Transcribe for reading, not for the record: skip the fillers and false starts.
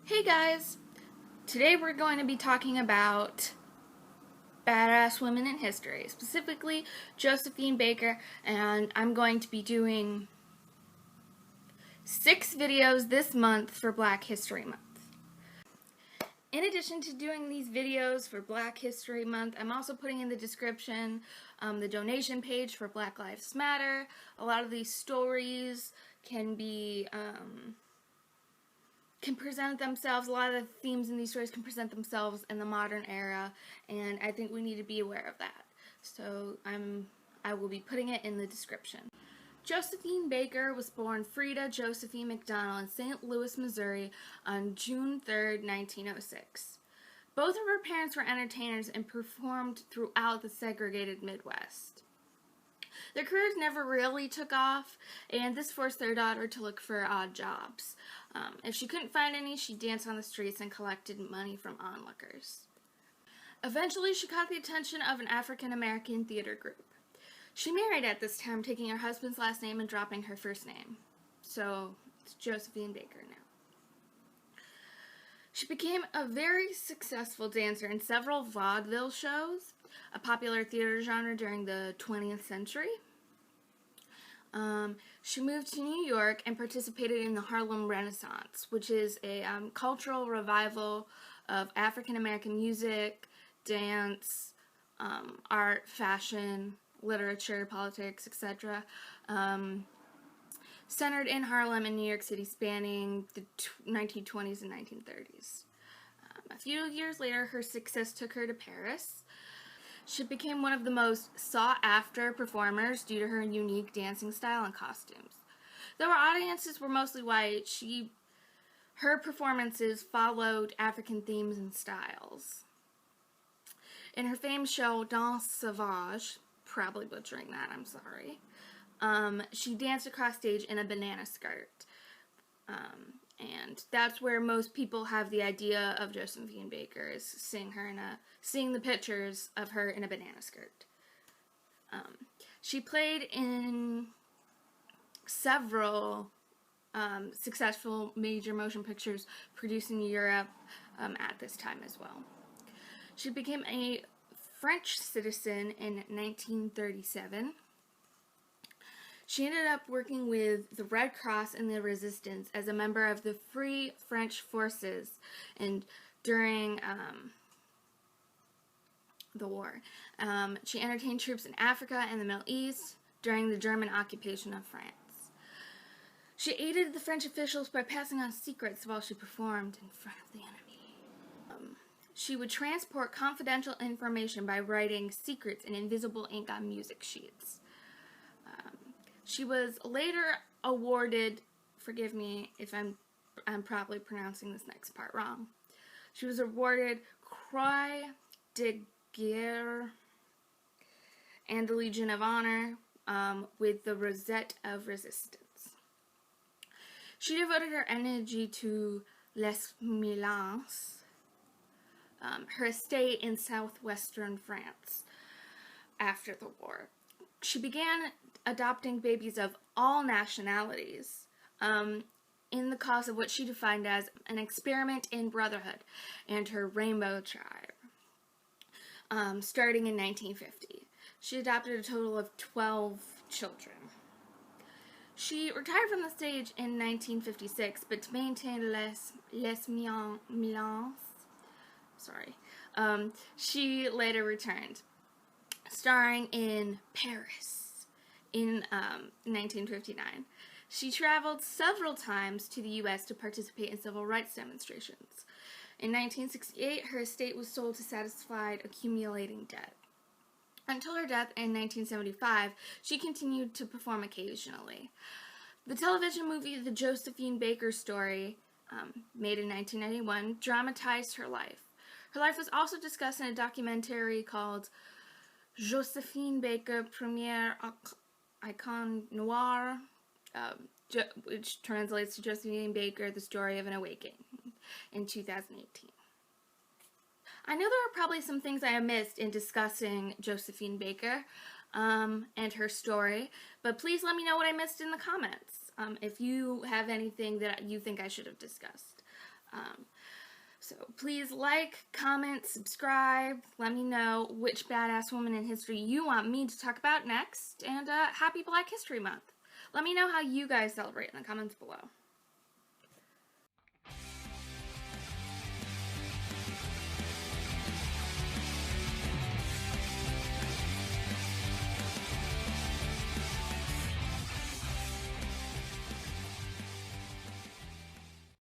Hey guys! Today we're going to be talking about badass women in history, specifically Josephine Baker, and I'm going to be doing 6 videos this month for Black History Month. In addition to doing these videos for Black History Month, I'm also putting in the description the donation page for Black Lives Matter. A lot of these stories can present themselves, a lot of the themes in these stories can present themselves in the modern era, and I think we need to be aware of that. So I will be putting it in the description. Josephine Baker was born Frida Josephine McDonald in St. Louis, Missouri on June 3rd, 1906. Both of her parents were entertainers and performed throughout the segregated Midwest. Their careers never really took off, and this forced their daughter to look for odd jobs. If she couldn't find any, she danced on the streets and collected money from onlookers. Eventually, she caught the attention of an African-American theater group. She married at this time, taking her husband's last name and dropping her first name. So, it's Josephine Baker now. She became a very successful dancer in several vaudeville shows, a popular theater genre during the 20th century. She moved to New York and participated in the Harlem Renaissance, which is a cultural revival of African-American music, dance, art, fashion, literature, politics, etc., centered in Harlem and New York City, spanning the 1920s and 1930s. A few years later, her success took her to Paris. She became one of the most sought-after performers due to her unique dancing style and costumes. Though her audiences were mostly white, her performances followed African themes and styles. In her famed show, Danse Sauvage, probably butchering that, I'm sorry, she danced across stage in a banana skirt. And that's where most people have the idea of Josephine Baker, is seeing the pictures of her in a banana skirt. She played in several successful major motion pictures produced in Europe at this time as well. She became a French citizen in 1937. She ended up working with the Red Cross and the Resistance as a member of the Free French Forces and during the war. She entertained troops in Africa and the Middle East during the German occupation of France. She aided the French officials by passing on secrets while she performed in front of the enemy. She would transport confidential information by writing secrets in invisible ink on music sheets. She was later awarded, forgive me if I'm probably pronouncing this next part wrong. She was awarded Croix de Guerre and the Legion of Honor with the Rosette of Resistance. She devoted her energy to Les Milans, her estate in southwestern France, after the war. She began adopting babies of all nationalities in the cause of what she defined as an experiment in brotherhood and her rainbow tribe, starting in 1950. She adopted a total of 12 children. She retired from the stage in 1956, but to maintain Les Milans, she later returned, starring in Paris in 1959. She traveled several times to the U.S. to participate in civil rights demonstrations. In 1968, her estate was sold to satisfy accumulating debt. Until her death in 1975, she continued to perform occasionally. The television movie The Josephine Baker Story, made in 1991, dramatized her life. Her life was also discussed in a documentary called Josephine Baker, Première Icon Noire, which translates to Josephine Baker, The Story of an Awakening, in 2018. I know there are probably some things I missed in discussing Josephine Baker and her story, but please let me know what I missed in the comments if you have anything that you think I should have discussed. So please like, comment, subscribe. Let me know which badass woman in history you want me to talk about next. And happy Black History Month. Let me know how you guys celebrate in the comments below.